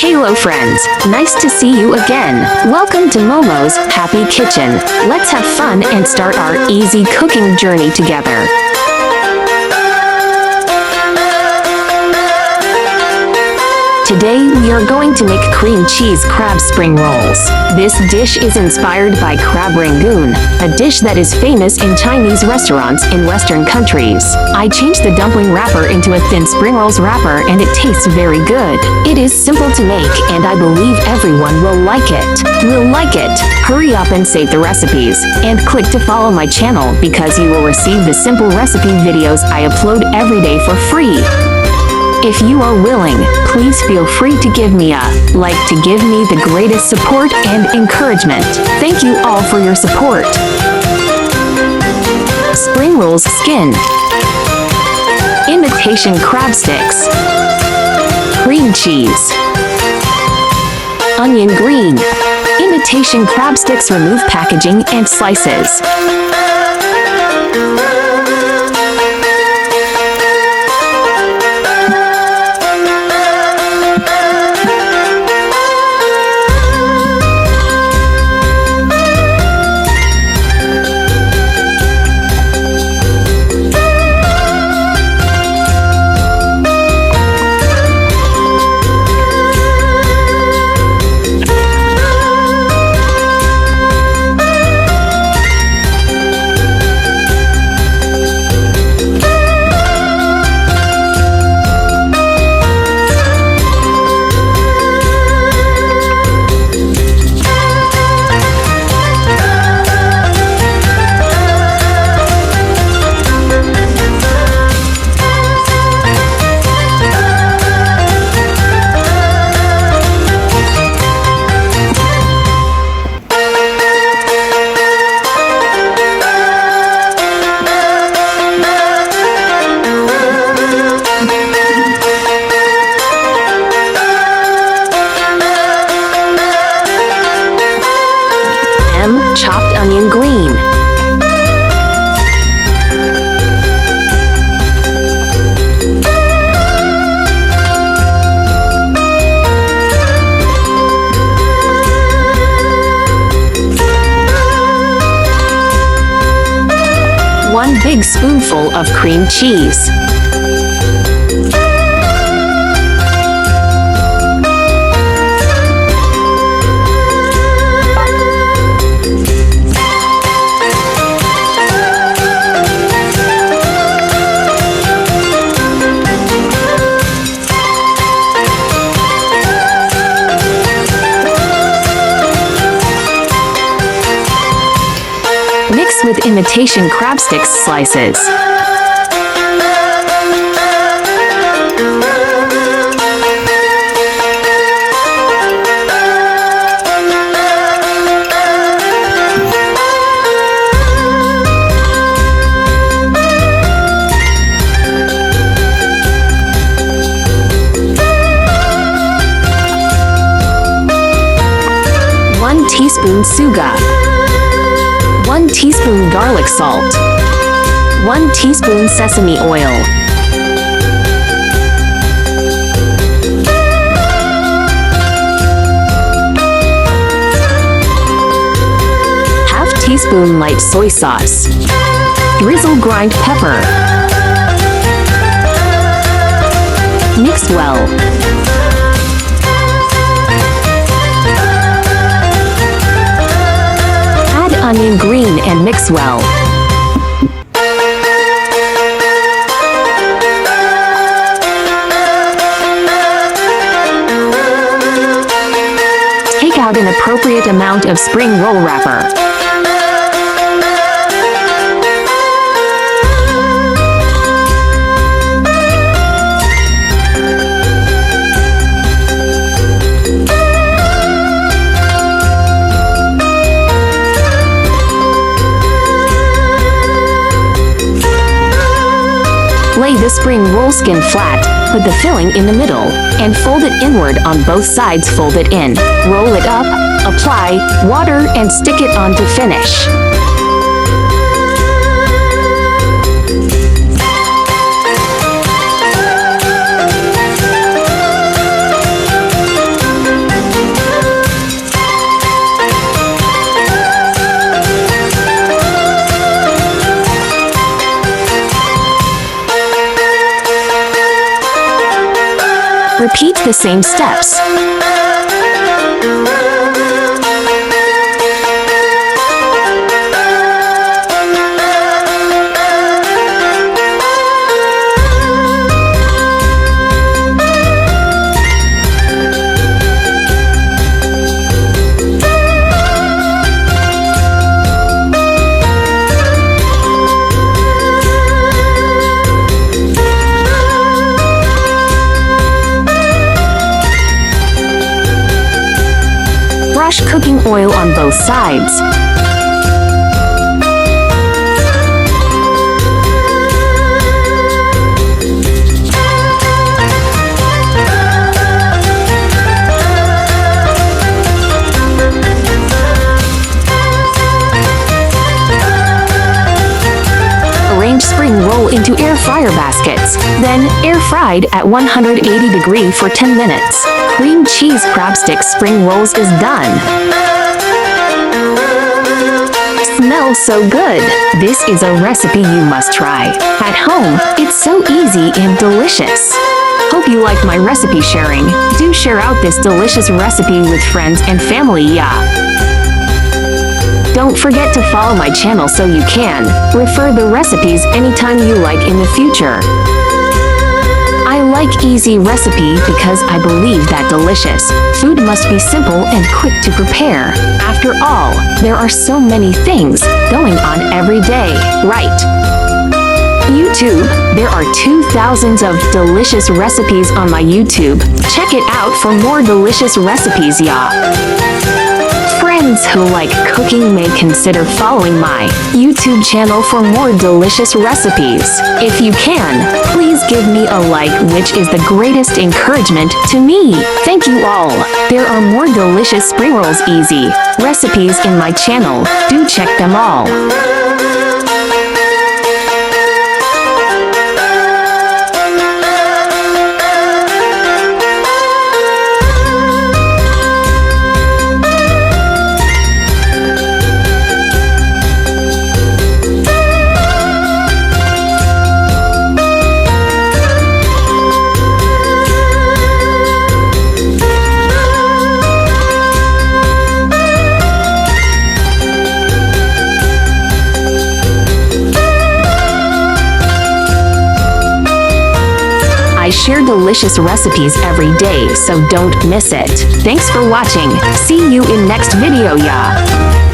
Hello friends, nice to see you again. Welcome to Momo's Happy Kitchen. Let's have fun and start our easy cooking journey together. Today we are going to make cream cheese crab spring rolls. This dish is inspired by crab rangoon, a dish that is famous in Chinese restaurants in Western countries. I changed the dumpling wrapper into a thin spring rolls wrapper and it tastes very good. It is simple to make and I believe everyone will like it. Hurry up and save the recipes and click to follow my channel because you will receive the simple recipe videos I upload every day for free. If you are willing, please feel free to give me a like to give me the greatest support and encouragement. Thank you all for your support. Spring rolls skin. Imitation crab sticks. Cream cheese. Onion green. Imitation crab sticks, remove packaging and slices. Chopped onion green. One big spoonful of cream cheese. Mix with imitation crabsticks slices. One teaspoon suga. 1 teaspoon garlic salt. 1 teaspoon sesame oil. Half teaspoon light soy sauce. Drizzle grind pepper. Mix well. Onion green and mix well. Take out an appropriate amount of spring roll wrapper. Lay the spring roll skin flat, put the filling in the middle, and fold it inward on both sides. Fold it in, roll it up, apply water and stick it on to finish. repeat the same steps. Brush cooking oil on both sides. Arrange spring roll into air fryer baskets, then air fried at 180° for 10 minutes. Cream cheese crabstick spring rolls is done. Smells so good! This is a recipe you must try. At home, it's so easy and delicious. Hope you like my recipe sharing. Do share out this delicious recipe with friends and family, yeah. Don't forget to follow my channel so you can refer the recipes anytime you like in the future. I like easy recipe because I believe that delicious food must be simple and quick to prepare. After all, there are so many things going on every day, right? YouTube, there are 2,000 of delicious recipes on my YouTube. Check it out for more delicious recipes, yeah. Friends who like cooking may consider following my YouTube channel for more delicious recipes. If you can, please give me a like, which is the greatest encouragement to me. Thank you all. There are more delicious Springrolls easy recipes in my channel. Do check them all. I share delicious recipes every day, so don't miss it. Thanks for watching. See you in next video, yeah.